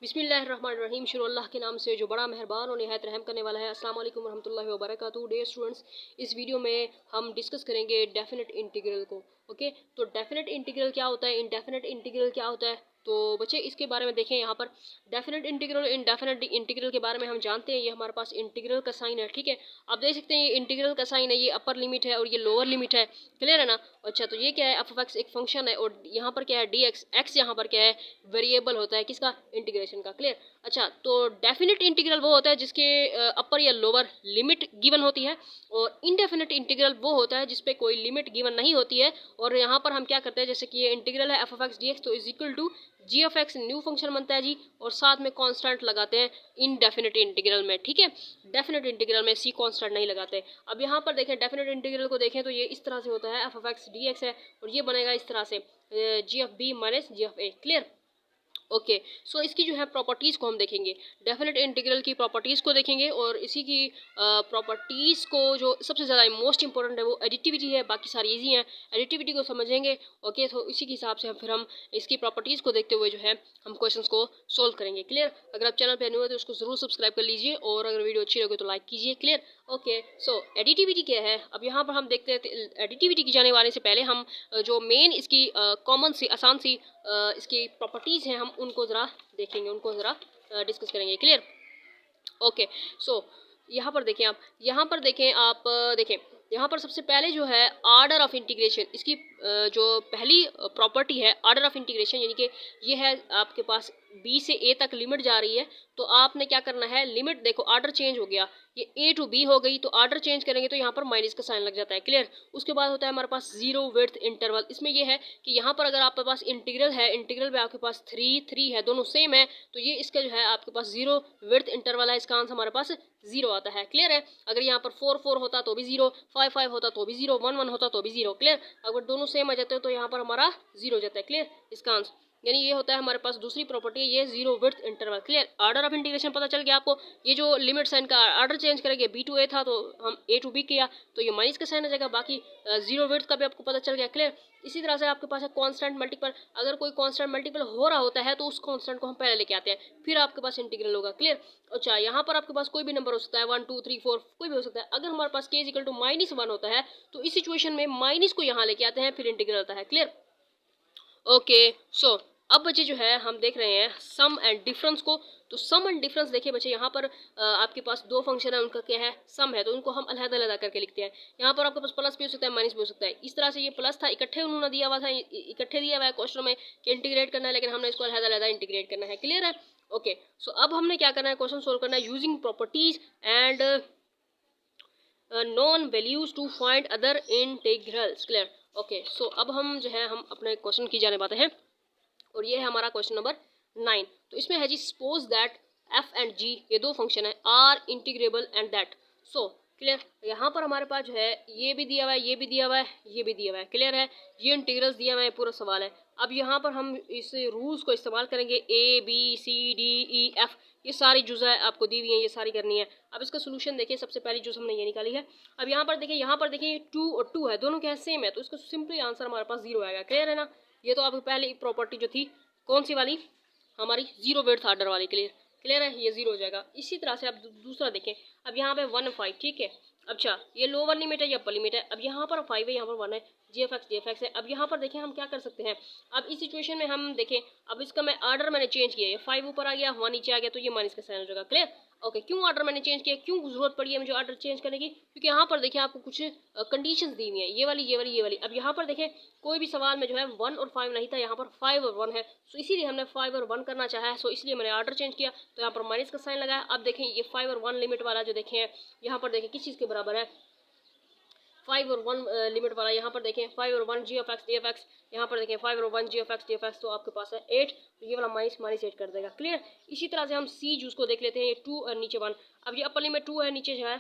बिस्मिल्लाहिर्रहमानिर्रहीम। शुरू अल्लाह के नाम से जो बड़ा मेहरबान और निहायत रहम करने वाला है। अस्सलाम वालेकुम रहमतुल्लाहि व बरकातुहू। डियर स्टूडेंट्स, इस वीडियो में हम डिस्कस करेंगे डेफिनेट इंटीग्रल को। ओके, तो डेफिनेट इंटीग्रल क्या होता है, इनडेफिनेट इंटीग्रल क्या होता है, तो बच्चे इसके बारे में देखें। यहाँ पर डेफिनेट इंटीग्रल, इनडेफिनेट इंटीग्रल के बारे में हम जानते हैं। ये हमारे पास इंटीग्रल का साइन है, ठीक है। आप देख सकते हैं ये इंटीग्रल का साइन है, ये अपर लिमिट है और ये लोअर लिमिट है। क्लियर है ना। अच्छा, तो ये क्या है, एफ ऑफ एक्स एक फंक्शन है और यहाँ पर क्या है, डी एक्स। एक्स यहाँ पर क्या है, वेरिएबल होता है किसका, इंटीग्रेशन का। क्लियर। अच्छा, तो डेफिनेट इंटीग्रल वो होता है जिसके अपर या लोअर लिमिट गिवन होती है, और इनडेफिनेट इंटीग्रल वो होता है जिसपे कोई लिमिट गिवन नहीं होती है। और यहाँ पर हम क्या करते हैं, जैसे कि ये इंटीग्रल है F of X D X, तो is equal to G of X new function बनता है जी, और साथ में कांस्टेंट लगाते हैं इनडेफिनेट इंटीग्रल में, ठीक है। डेफिनेट इंटीग्रल में सी कांस्टेंट नहीं लगाते। अब यहाँ पर देखें, डेफिनेट इंटीग्रल को देखें तो ये इस तरह से होता है, F of X D X है और ये बनेगा इस तरह से G of B minus G of A. Clear. Okay, so इसकी जो है प्रॉपर्टीज़ को हम देखेंगे, डेफिनेट इंटीग्रल की प्रॉपर्टीज़ को देखेंगे, और इसी की प्रॉपर्टीज़ को जो सबसे ज़्यादा मोस्ट इंपॉर्टेंट है वो एडिटिविटी है, बाकी सारी इजी हैं। एडिटिविटी को समझेंगे। ओके, तो इसी के हिसाब से हम इसकी प्रॉपर्टीज़ को देखते हुए जो है हम क्वेश्चंस को सोल्व करेंगे। क्लियर। अगर आप चैनल पर न्यू हो तो उसको ज़रूर सब्सक्राइब कर लीजिए, और अगर वीडियो अच्छी लगे तो लाइक कीजिए। क्लियर। ओके, सो एडिटिविटी क्या है, अब यहाँ पर हम देखते हैं। एडिटिविटी की जाने वाले से पहले हम जो मेन इसकी कॉमन सी आसान सी इसकी प्रॉपर्टीज़ हैं हम उनको ज़रा देखेंगे, उनको ज़रा डिस्कस करेंगे। क्लियर। ओके, सो यहाँ पर देखें आप, यहाँ पर देखें आप, देखें यहाँ पर सबसे पहले जो है आर्डर ऑफ इंटीग्रेशन, इसकी जो पहली प्रॉपर्टी है आर्डर ऑफ इंटीग्रेशन, यानी कि ये है आपके पास बी से ए तक लिमिट जा रही है, तो आपने क्या करना है, लिमिट देखो आर्डर चेंज हो गया, ये ए टू बी हो गई, तो आर्डर चेंज करेंगे तो यहाँ पर माइनस का साइन लग जाता है। क्लियर। उसके बाद होता है हमारे पास जीरो विड्थ इंटरवल। इसमें ये है कि यहाँ पर अगर आपके पास इंटीग्रल है, इंटीग्रल में आपके पास 3 है, दोनों सेम है, तो ये इसका जो है आपके पास जीरो विड्थ इंटरवल है, इसका आंसर हमारे पास जीरो आता है। क्लियर है। अगर यहाँ पर 4 होता तो भी जीरो, 5 होता तो भी जीरो, 1 होता तो भी जीरो। क्लियर। अगर दोनों सेम आ जाते हो तो यहाँ पर हमारा जीरो हो जाता है। क्लियर। इसका आंसर यानी ये होता है हमारे पास दूसरी प्रॉपर्टी है, ये zero width interval. Clear. Order of integration पता चल गया आपको। ये जो लिमिट साइन का ऑर्डर चेंज करेंगे, बी टू ए था तो हम ए टू बी किया, तो ये माइनस का साइन आ जाएगा। बाकी जीरो विड्थ का भी आपको पता चल गया। क्लियर। इसी तरह से आपके पास है कांस्टेंट मल्टीपल। अगर कोई कांस्टेंट मल्टीपल हो रहा होता है तो उस कांस्टेंट को हम पहले लेके आते हैं, फिर आपके पास इंटीग्रल होगा। क्लियर। अच्छा, यहाँ पर आपके पास कोई भी नंबर हो सकता है, 1 2 3 4 कोई भी हो सकता है। अगर हमारे पास के इक्वल टू -1 होता है तो इस सिचुएशन में माइनस को यहाँ लेके आते हैं, फिर इंटीग्रल आता है। क्लियर। ओके, सो अब बच्चे जो है हम देख रहे हैं सम एंड डिफरेंस को। तो सम एंड डिफरेंस देखिए बच्चे, यहाँ पर आपके पास दो फंक्शन है, उनका क्या है, सम है, तो उनको हम अलग-अलग करके लिखते हैं। यहाँ पर आपके पास प्लस भी हो सकता है, माइनस भी हो सकता है। इस तरह से ये प्लस था, इकट्ठे उन्होंने दिया हुआ था, इकट्ठे दिया हुआ है क्वेश्चन में कि इंटीग्रेट करना है, लेकिन हमने इसको अलग-अलग इंटीग्रेट करना है। क्लियर है। ओके, सो अब हमने क्या करना है, क्वेश्चन सोल्व करना है using properties and known values to find other integrals. Clear. Okay, so अब हम जो है हम अपने क्वेश्चन की जाने पाते हैं, और ये है हमारा क्वेश्चन नंबर 9। तो इसमें है जी, सपोज दैट एफ एंड जी, ये दो फंक्शन है, R integrable and that. So clear. यहाँ पर हमारे पास जो है ये भी दिया हुआ है, ये भी दिया हुआ है, ये भी दिया हुआ है। क्लियर है। ये इंटीग्रल्स दिया हुआ है, पूरा सवाल है। अब यहाँ पर हम इस रूल्स को इस्तेमाल करेंगे, A B C D E F, ये सारी जुज़ा आपको दी हुई है, ये सारी करनी है। अब इसका सोल्यूशन देखिए, सबसे पहली जुज़ हमने ये निकाली है। अब यहाँ पर देखिए, यहाँ पर देखिए 2 और 2 है, दोनों क्या है, सेम है, तो इसका सिंपली आंसर हमारे पास जीरो आएगा। क्लियर है ना। ये तो आपकी पहली प्रॉपर्टी जो थी, कौन सी वाली, हमारी जीरो विड्थ ऑर्डर वाली। क्लियर। क्लियर है, ये जीरो हो जाएगा। इसी तरह से आप दूसरा देखें, अब यहाँ पे 1 5, ठीक है। अच्छा, ये लोअर लिमिट है, ये अपर लिमिट है। अब यहाँ पर 5 है, यहाँ पर 1 है, जी एफ एक्स है। अब यहाँ पर देखें हम क्या कर सकते हैं, अब इस सिचुएशन में हम देखें, अब इसका मैं ऑर्डर मैंने चेंज किया, ये 5 ऊपर आ गया, 1 नीचे आ गया, तो ये माइनस का साइन हो जाएगा। क्लियर। ओके, क्यों ऑर्डर मैंने चेंज किया, क्यों जरूरत पड़ी है मुझे ऑर्डर चेंज करने की, क्योंकि यहाँ पर देखिए आपको कुछ कंडीशंस दी हुई है, ये वाली ये वाली ये वाली। अब यहाँ पर देखें कोई भी सवाल में जो है 1 और 5 नहीं था, यहाँ पर 5 और 1 है, सो इसीलिए हमने 5 और 1 करना चाहा है, सो इसलिए मैंने ऑर्डर चेंज किया, तो यहाँ पर माइनस का साइन लगाया। अब देखें ये 5 और 1 लिमिट वाला जो देखें यहाँ पर देखें किस चीज़ के बराबर है, 5 और 1 लिमिट वाला। यहाँ पर देखें 5 और 1 G of X D F X, यहाँ पर देखें 5 और 1 G of X D F X, तो आपके पास है 8, तो ये वाला माइनस 8 कर देगा। क्लियर। इसी तरह से हम सी जूस को देख लेते हैं, ये 2 और नीचे 1। अब ये अपर लिमिट 2 है, नीचे जो है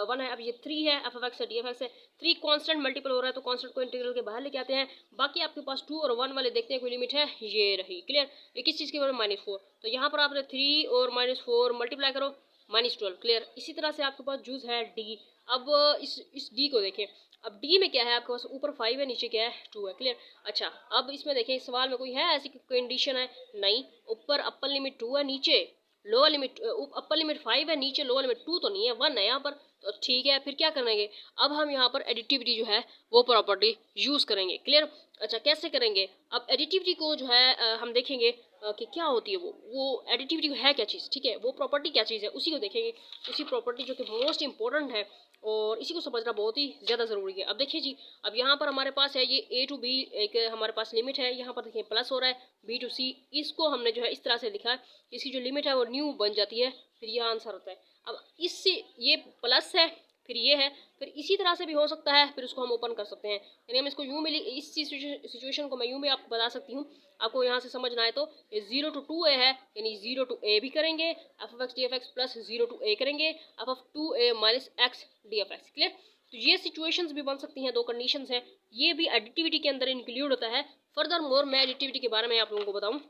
1 है। अब ये 3 है, एफ एफ एक्स है, डी एफ एक्स है। 3 कॉन्स्टेंट मल्टीपल हो रहा है, तो कॉन्स्टेंट को इंटीग्रल के बाहर लेके आते हैं। बाकी आपके पास 2 और 1 वाले देखते हैं कोई लिमिट है, ये रही। क्लियर। ये किस चीज़ के बारे में, -4, तो यहाँ पर आपने 3 और -4 मल्टीप्लाई करो, -12। क्लियर। इसी तरह से आपके पास जूस है डी। अब इस डी को देखें, अब डी में क्या है आपके पास, ऊपर 5 है, नीचे क्या है 2 है। क्लियर। अच्छा अब इसमें देखें, इस सवाल में कोई है ऐसी कंडीशन है? नहीं। ऊपर अपर लिमिट 2 है, नीचे लोअर लिमिट, अपर लिमिट 5 है, नीचे लोअर लिमिट 2 तो नहीं है, 1 है यहाँ पर। तो ठीक है, फिर क्या करेंगे, अब हम यहाँ पर एडिटिविटी जो है वो प्रॉपर्टी यूज करेंगे। क्लियर। अच्छा कैसे करेंगे, अब एडिटिविटी को जो है हम देखेंगे कि क्या होती है वो एडिटिविटी है क्या चीज़, ठीक है, वो प्रॉपर्टी क्या चीज़ है, उसी को देखेंगे, उसी प्रॉपर्टी जो कि मोस्ट इंपॉर्टेंट है और इसी को समझना बहुत ही ज़्यादा ज़रूरी है। अब देखिए जी, अब यहाँ पर हमारे पास है ये A to B एक हमारे पास लिमिट है, यहाँ पर देखिए प्लस हो रहा है B to C, इसको हमने जो है इस तरह से लिखा है, इसकी जो लिमिट है वो न्यू बन जाती है, फिर ये आंसर होता है। अब इससे ये प्लस है, फिर ये है, फिर इसी तरह से भी हो सकता है, फिर उसको हम ओपन कर सकते हैं, यानी हम इसको यूँ में इस सिचुएशन को मैं यूँ में आपको बता सकती हूँ, आपको यहाँ से समझना है तो ये 0 to 2a है, यानी 0 to a भी करेंगे F of X D F x plus 0 to a करेंगे F of 2a minus x D F x. Clear. तो ये सिचुएशंस भी बन सकती हैं, दो कंडीशंस हैं, ये भी एडिटिविटी के अंदर इंक्लूड होता है। फर्दर मोर मैं एडिटिविटी के बारे में आप लोगों को बताऊँ,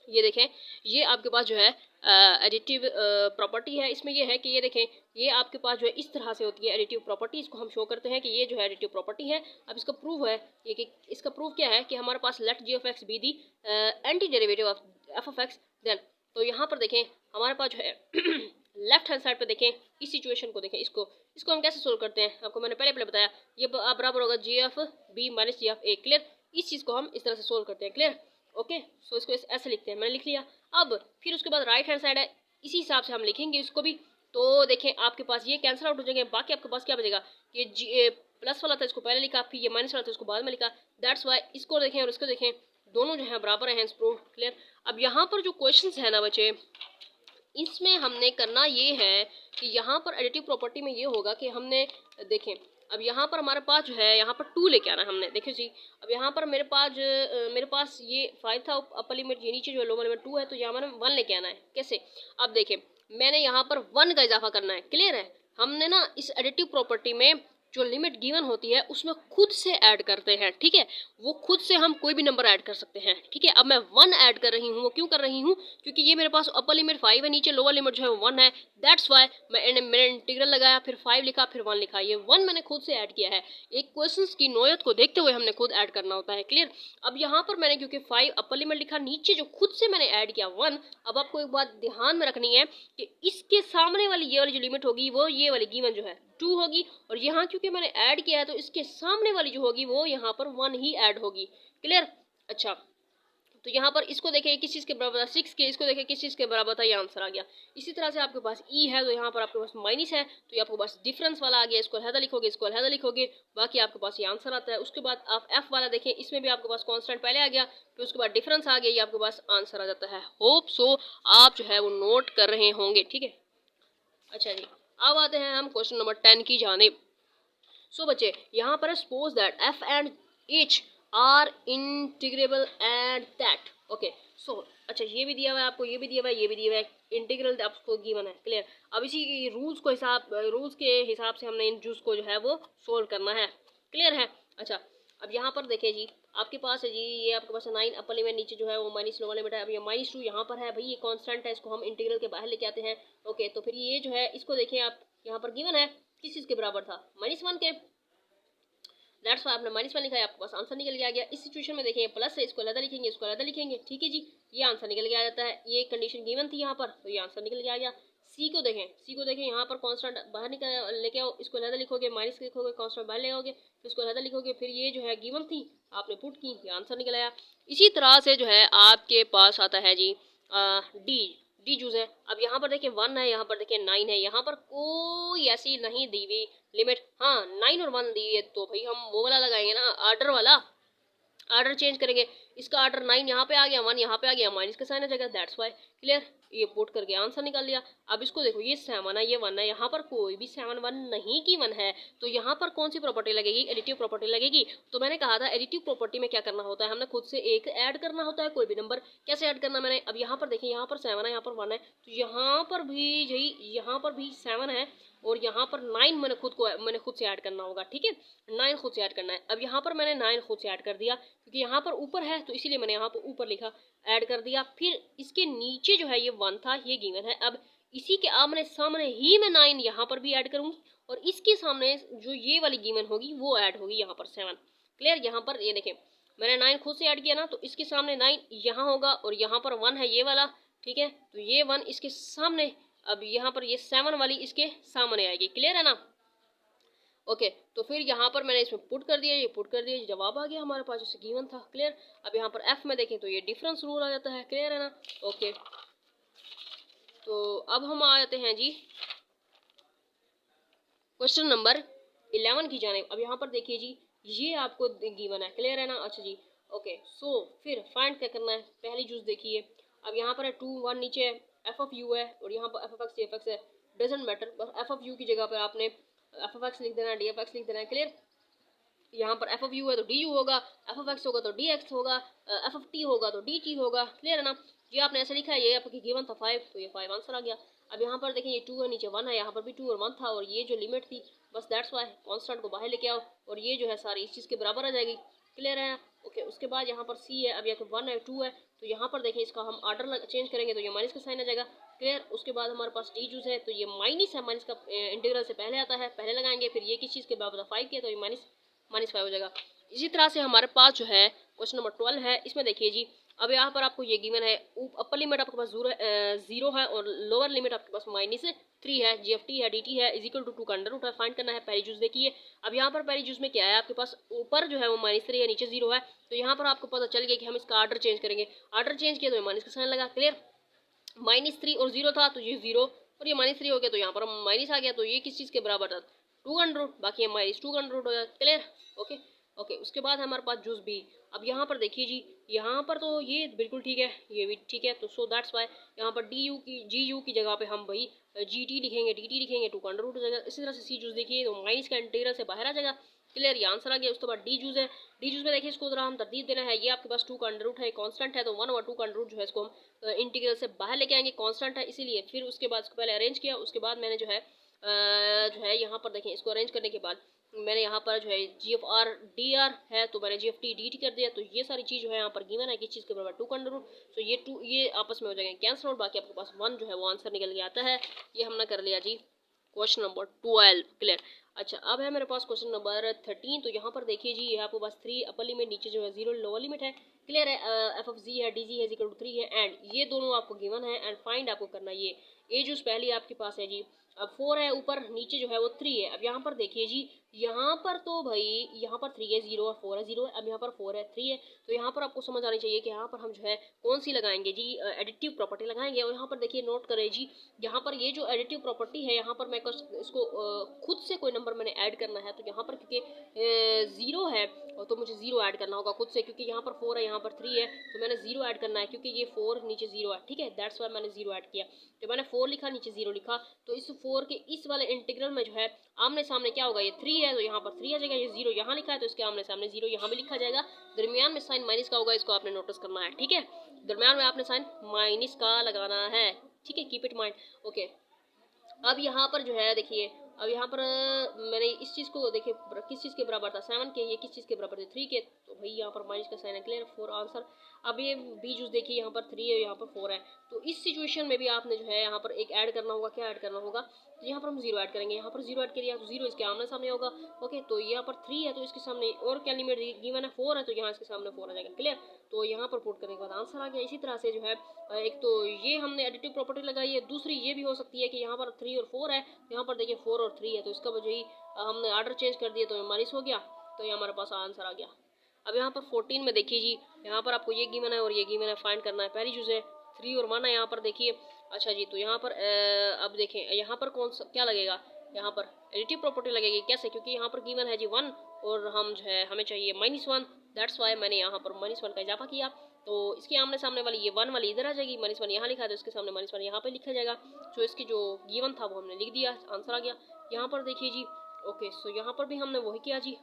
ये देखें, ये आपके पास जो है एडिटिव प्रॉपर्टी है, इसमें ये है कि ये देखें, ये आपके पास जो है इस तरह से होती है एडिटिव प्रॉपर्टी, इसको हम शो करते हैं कि ये जो है एडिटिव प्रॉपर्टी है। अब इसका प्रूफ है ये कि इसका प्रूफ क्या है कि हमारे पास let G of X be the anti derivative of F of X, then तो यहाँ पर देखें हमारे पास जो है लेफ्ट हैंड साइड पर देखें, इस सिचुएशन को देखें, इसको हम कैसे सोल्व करते हैं, आपको मैंने पहले बताया, ये बराबर होगा G of B minus G of A. Clear. इस चीज़ को हम इस तरह से सोल्व करते हैं। क्लियर। ओके सो इसको ऐसे लिखते हैं, मैंने लिख लिया। अब फिर उसके बाद राइट हैंड साइड है, इसी हिसाब से हम लिखेंगे इसको भी। तो देखें आपके पास ये कैंसिल आउट हो जाएंगे, बाकी आपके पास क्या बचेगा, ये प्लस वाला था इसको पहले लिखा, फिर ये माइनस वाला था इसको बाद में लिखा, दैट्स वाई इसको देखें और इसको देखें, दोनों जो है बराबर है, प्रूफ। क्लियर। अब यहाँ पर जो क्वेश्चन है ना बच्चे, इसमें हमने करना ये है कि यहाँ पर एडिटिव प्रॉपर्टी में ये होगा कि हमने देखें, अब यहाँ पर हमारे पास जो है यहाँ पर 2 लेके आना है हमने, देखिए जी, अब यहाँ पर मेरे पास ये 5 था अपर लिमिट, ये नीचे जो है लोअर लिमिट 2 है, तो यहाँ मैंने 1 लेके आना है। कैसे, अब देखें मैंने यहाँ पर 1 का इजाफा करना है। क्लियर है। हमने ना इस एडिटिव प्रॉपर्टी में जो लिमिट गिवन होती है उसमें खुद से ऐड करते हैं, ठीक है, वो खुद से हम कोई भी नंबर ऐड कर सकते हैं, ठीक है। अब मैं 1 ऐड कर रही हूँ, वो क्यों कर रही हूँ, क्योंकि ये मेरे पास अपर लिमिट 5 है, नीचे लोअर लिमिट जो है 1 है, दैट्स वाई मैंने इंटीग्रल लगाया, फिर 5 लिखा, फिर 1 लिखा, ये 1 मैंने खुद से ऐड किया है। एक क्वेश्चन की नोयत को देखते हुए हमने खुद ऐड करना होता है। क्लियर। अब यहाँ पर मैंने क्योंकि 5 अपर लिमिट लिखा, नीचे जो खुद से मैंने ऐड किया 1, अब आपको एक बात ध्यान में रखनी है कि इसके सामने वाली ये वाली जो लिमिट होगी वो ये वाली गिवन जो है 2 होगी, और यहाँ क्योंकि मैंने ऐड किया है तो इसके सामने वाली जो होगी वो यहाँ पर 1 ही ऐड होगी। क्लियर। अच्छा तो यहाँ पर इसको देखें किस चीज़ के बराबर था, 6 के, इसको देखें किस चीज़ के बराबर था, ये आंसर आ गया। इसी तरह से आपके पास ई है तो यहाँ पर आपके पास माइनस है, तो ये आपके पास डिफरेंस वाला आ गया, इसको अलहदा लिखोगे, इसको अलहदा लिखोगे, बाकी आपके पास ये आंसर आता है। उसके बाद आप एफ वाला देखें, इसमें भी आपके पास कॉन्स्टेंट पहले आ गया, फिर उसके बाद डिफरेंस आ गया, ये आपके पास आंसर आ जाता है। होप सो आप जो है वो नोट कर रहे होंगे, ठीक है। अच्छा जी, अब आते हैं हम क्वेश्चन नंबर 10 की जानिब। सो बच्चे यहाँ पर suppose that F and H R integrable and that, okay so अच्छा ये भी दिया हुआ है आपको, ये भी दिया हुआ है, ये भी दिया हुआ है, इंटीग्रल आपको गिवन है। क्लियर। अब इसी रूल्स के हिसाब से हमने इन जूस को जो है वो सोल्व करना है। क्लियर है। अच्छा अब यहाँ पर देखिए जी, आपके पास है जी, ये आपके पास 9 अपर लिमिट, नीचे जो है वो माइनस लोअर लिमिट है, अब ये -2 यहाँ पर है भाई, ये कांस्टेंट है, इसको हम इंटीग्रल के बाहर लेके आते हैं। ओके तो फिर ये जो है इसको देखें आप, यहाँ पर गिवन है किस चीज़ के बराबर था, -1 के, दैट्स वाई आपने -1 लिखा है, आपके पास आंसर निकल के आ गया। इस सिचुएशन में देखें प्लस है, इसको अलग लिखेंगे, इसको अलग लिखेंगे, ठीक है जी, ये आंसर निकल के आ जाता है। ये कंडीशन गिवन थी यहाँ पर, तो ये आंसर निकल के आ गया। सी को देखें, यहाँ पर कांस्टेंट बाहर निकल लेके आओ, इसको अलग लिखोगे, माइनस लिखोगे, कांस्टेंट बाहर ले आओगे, फिर इसको अलग लिखोगे, फिर ये जो है गिवन थी आपने पुट की, ये आंसर निकल आया। इसी तरह से जो है आपके पास आता है जी डी जूस है। अब यहाँ पर देखें 1 है, यहाँ पर देखें 9 है, यहाँ पर कोई ऐसी नहीं दी हुई लिमिट, हाँ 9 और 1 दी है, तो भाई हम वो वाला लगाएंगे ना, आर्डर वाला, आर्डर चेंज करेंगे, इसका आर्डर 9 यहाँ पे आ गया, 1 यहाँ पे आ गया, माइनस का साइन आ जाएगा, दैट्स वाई। क्लियर। ये पुट करके आंसर निकाल लिया। अब इसको देखो, ये 7 है, ये 1 है, यहाँ पर कोई भी 7 1 नहीं की 1 है, तो यहाँ पर कौन सी प्रॉपर्टी लगेगी, एडिटिव प्रॉपर्टी लगेगी। तो मैंने कहा था एडिटिव प्रॉपर्टी में क्या करना होता है, हमने खुद से एक ऐड करना होता है, कोई भी नंबर। कैसे ऐड करना मैंने, अब यहाँ पर देखिए, यहाँ पर 7 है, यहाँ पर 1 है, तो यहाँ पर भी यही, यहाँ पर भी 7 है, और यहाँ पर 9 मैंने खुद से ऐड करना होगा, ठीक है, 9 खुद से ऐड करना है। अब यहाँ पर मैंने 9 खुद से ऐड कर दिया, क्योंकि यहाँ पर ऊपर है तो इसीलिए मैंने यहाँ पर ऊपर लिखा, ऐड कर दिया। फिर इसके नीचे जो है ये 1 था, ये गिवन है। अब इसी के आमने सामने ही मैं 9 यहाँ पर भी ऐड करूँगी और इसके सामने जो ये वाली गिवन होगी वो ऐड होगी यहाँ पर 7। क्लियर। यहाँ पर ये देखें मैंने 9 खुद से ऐड किया ना, तो इसके सामने 9 यहाँ होगा और यहाँ पर 1 है ये वाला, ठीक है। तो ये 1 इसके सामने, अब यहाँ पर ये 7 वाली इसके सामने आएगी। क्लियर है ना। ओके तो फिर यहाँ पर मैंने इसमें पुट कर दिया, ये पुट कर दिया, जवाब आ गया हमारे पास, जैसे गिवन था। क्लियर। अब यहाँ पर एफ में देखें तो ये डिफरेंस रूल आ जाता है। क्लियर है ना। ओके तो अब हम आ जाते हैं जी क्वेश्चन नंबर 11 की जाने। अब यहाँ पर देखिए जी ये आपको गिवन है। क्लियर है ना। अच्छा जी ओके सो फिर फाइंड क्या करना है। पहली चीज देखिए, अब यहाँ पर है 2 1 नीचे है, एफ ऑफ यू है और यहाँ पर F of x F x है, डजेंट मैटर, बस एफ ऑफ यू की जगह पर आपने एफ ऑफ एक्स लिख देना है, डी एफ एक्स लिख देना है। क्लियर। यहाँ पर एफ ऑफ यू है तो डी यू होगा, एफ ऑफ एक्स होगा तो डी एक्स होगा, एफ ऑफ टी होगा तो डी टी होगा। क्लियर है ना। ये आपने ऐसे लिखा है, ये आपकी गिवन था 5 तो ये 5 आंसर आ गया। अब यहाँ पर देखिए ये 2 है, नीचे 1 है, यहाँ पर भी 2 और 1 था और ये जो लिमिट थी बस दैट्स वाई कॉन्स्टेंट को बाहर लेके आओ और ये जो है सारी इस चीज़ के बराबर आ जाएगी। क्लियर है। ओके उसके बाद यहाँ पर सी है, अब यहाँ 1 है 2 है, तो यहाँ पर देखिए इसका हम ऑर्डर चेंज करेंगे तो ये माइनस का साइन आ जाएगा। क्लियर। उसके बाद हमारे पास डी जूस है तो ये माइनस है, माइनस का इंटीग्रल से पहले आता है, पहले लगाएंगे, फिर ये किस चीज़ के बराबर 5 के तो ये -5 हो जाएगा। इसी तरह से हमारे पास जो है क्वेश्चन नंबर 12 है, इसमें देखिए जी अब यहाँ पर आपको ये गिवन है, अपर लिमिट आपके पास 0 है और लोअर लिमिट आपके पास -3 है, जी एफ टी है, डी टी है, इज इक्वल टू 2 का अंडर रूट है, फाइंड करना है। पहली चीज देखिए, अब यहाँ पर पहली चीज में क्या है आपके पास, ऊपर जो है वो -3 है, नीचे 0 है, तो यहाँ पर आपको पता चल गया कि हम इसका ऑर्डर चेंज करेंगे। ऑर्डर चेंज किया तो माइनस का साइन लगा। क्लियर। -3 और 0 था तो ये 0 और ये -3 हो गया तो यहाँ पर माइनस आ गया, तो ये किस चीज़ के बराबर था, 2 का अंडर रूट, बाकी ये -2 का अंडर रूट हो जाए। क्लियर। ओके ओके उसके बाद हमारे पास जूस बी। अब यहाँ पर देखिए जी यहाँ पर तो ये बिल्कुल ठीक है, ये भी ठीक है, तो सो दैट्स वाई यहाँ पर जी यू की जगह पे हम भाई जी टी लिखेंगे, डी टी लिखेंगे, 2 का अंडर रूट हो जाएगा। इसी तरह से सी जूस देखिए तो माइनस का इंटीग्रल से बाहर आ जाएगा। क्लियर। ये आंसर आ गया। उसके बाद डी जूस है, डी जूस में देखिए इसको जरा हम तरतीब देना है, ये आपके पास 2 का अंडर रूट है, कांस्टेंट है, तो 1/2 का अंडर रूट जो है इसको हम इंटीग्रल से बाहर लेके आएंगे, कांस्टेंट है इसीलिए। फिर उसके बाद इसको पहले अरेंज किया, उसके बाद मैंने जो है यहाँ पर देखें इसको अरेंज करने के बाद मैंने यहाँ पर जो है जी एफ आर डी आर है तो मैंने जी एफ टी डी टी कर दिया, तो ये सारी चीज़ जो है यहाँ पर गिवन है किस चीज़ के बराबर, 2 का अंडर रूट, तो ये 2 ये आपस में हो जाएंगे कैंसिल आउट, बाकी आपके पास 1 जो है वो आंसर निकल के आता है। ये हमने कर लिया जी क्वेश्चन नंबर 12। क्लियर। अच्छा अब है मेरे पास क्वेश्चन नंबर 13, तो यहाँ पर देखिए जी ये आपके पास 3 अपर लिमिट, नीचे जो है 0 लोअर लिमिट है। क्लियर है। एफ ऑफ जी है, डी जी है, इक्वल टू 3 है, एंड ये दोनों आपको गिवन है एंड फाइंड आपको करना है ये ए जूस पहली आपके पास है जी। अब 4 है ऊपर, नीचे जो है वो 3 है। अब यहाँ पर देखिए जी यहाँ पर तो भाई यहाँ पर 3 है 0 है, 4 है 0 है, अब यहाँ पर 4 है 3 है, तो यहाँ पर आपको समझ आनी चाहिए कि यहाँ पर हम जो है कौन सी लगाएंगे जी, एडिटिव प्रॉपर्टी लगाएंगे। और यहाँ पर देखिए नोट करें जी यहाँ पर ये जो एडिटिव प्रॉपर्टी है यहाँ पर मैं इसको खुद से कोई नंबर मैंने ऐड करना है, तो यहाँ पर क्योंकि 0 है तो मुझे 0 ऐड करना होगा खुद से, क्योंकि यहाँ पर 4 है यहाँ पर 3 है, तो मैंने 0 ऐड करना है क्योंकि ये 4 नीचे 0 है। ठीक है, दैट्स वाई मैंने 0 ऐड किया। जब मैंने 4 लिखा नीचे 0 लिखा, तो इस 4 के इस वाले इंटीग्रल में जो है आमने सामने क्या होगा, ये 3 है तो यहाँ पर 3 आ जाएगा, ये 0 यहाँ लिखा है तो इसके आमने सामने 0 यहाँ भी लिखा जाएगा। दरमियान में साइन माइनस का होगा, इसको आपने नोटिस करना है। ठीक है, दरमियान में आपने साइन माइनस का लगाना है। ठीक है, कीप इट माइंड। ओके अब यहाँ पर जो है देखिए, अब यहाँ पर मैंने इस चीज़ को देखिए किस चीज़ के बराबर था, 7 के, ये किस चीज़ के बराबर थे, 3 के, तो भाई यहाँ पर माइनस का साइन है। Clear, 4 answer. अब ये बी जूस देखिए यहाँ पर 3 है यहाँ पर 4 है, तो इस सिचुएशन में भी आपने जो है यहाँ पर एक ऐड करना होगा। क्या ऐड करना होगा, तो यहाँ पर हम 0 ऐड करेंगे, यहाँ पर 0 ऐड किया तो 0 इसके आमने सामने होगा। ओके तो यहाँ पर 3 है तो इसके सामने और क्या लिमिट गिवन है, 4 है तो यहाँ इसके सामने 4 आ जाएगा। क्लियर, तो यहाँ पर पुट करने के बाद आंसर आ गया। इसी तरह से जो है एक तो ये हमने एडिटिव प्रॉपर्टी लगाई है, दूसरी ये भी हो सकती है कि यहाँ पर 3 और 4 है, यहाँ पर देखिए 4 और 3 है, तो इसका वजह ही हमने ऑर्डर चेंज कर दिया तो ये माइनस हो गया, तो ये हमारे पास आंसर आ गया। अब यहाँ पर 14 में देखिए जी यहाँ पर आपको ये गिवन है और ये गिवन है, फाइंड करना है। पहली चीज़ है 3 और 1 है यहाँ पर देखिए। अच्छा जी, तो यहाँ पर अब देखें यहाँ पर कौन सा क्या लगेगा, यहाँ पर एडिटिव प्रॉपर्टी लगेगी। कैसे, क्योंकि यहाँ पर गिवन है जी 1 और हम जो है हमें चाहिए -1, दैट्स वाई मैंने यहाँ पर -1 का इजाफा किया, तो इसके आमने सामने वाली ये 1 वाली इधर आ जाएगी, -1 यहाँ लिखा है तो इसके सामने -1 यहाँ पे लिखा जाएगा। तो इसकी जो गिवन था वो हमने लिख दिया, आंसर आ गया। यहाँ पर देखिए जी ओके, सो यहाँ पर भी हमने वही किया जी,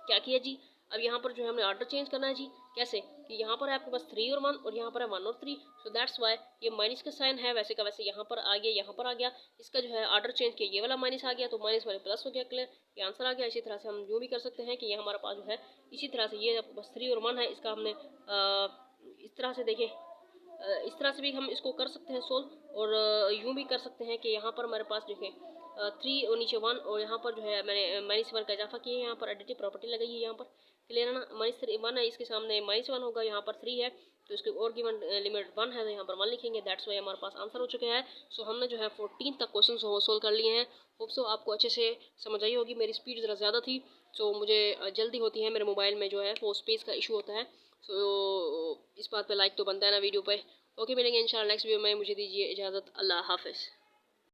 क्या किया जी, अब यहाँ पर जो है हमने ऑर्डर चेंज करना है जी। कैसे, कि यहाँ पर है आपके पास 3 और 1 और यहाँ पर है 1 और 3, सो दैट्स वाई ये माइनस का साइन है, वैसे का वैसे यहाँ पर आ गया, यहाँ पर आ गया, इसका जो है ऑर्डर चेंज किया, ये वाला माइनस आ गया तो माइनस वाले प्लस हो गया। क्लियर, ये आंसर आ गया। इसी तरह से हम जो भी कर सकते हैं कि ये हमारे पास जो है इसी तरह से ये बस 3 और 1 है, इसका हमने इस तरह से देखें इस तरह से भी हम इसको कर सकते हैं सोल्व, और यूँ भी कर सकते हैं कि यहाँ पर हमारे पास देखें 3 और नीचे 1, और यहाँ पर जो है मैंने -1 का इजाफा किया है, यहाँ पर एडिटिव प्रॉपर्टी लगाई है, यहाँ पर क्लियर है ना। -1 है, इसके सामने -1 होगा, यहाँ पर 3 है तो इसके और गिवन लिमिट 1 है तो यहाँ पर 1 लिखेंगे। दैट्स वाई हमारे पास आंसर हो चुका है। सो हमने जो है 14 तक क्वेश्चन सोल्व कर लिए हैं। होप सो आपको अच्छे से समझ आई होगी। मेरी स्पीड ज़रा ज़्यादा थी, सो मुझे जल्दी होती है, मेरे मोबाइल में जो है वो स्पेस का इशू होता है। सो इस बात पे लाइक तो बनता है ना वीडियो पे। ओके, मिलेंगे इंशाल्लाह नेक्स्ट वीडियो में। मुझे दीजिए इजाज़त। अल्लाह हाफ़िज़।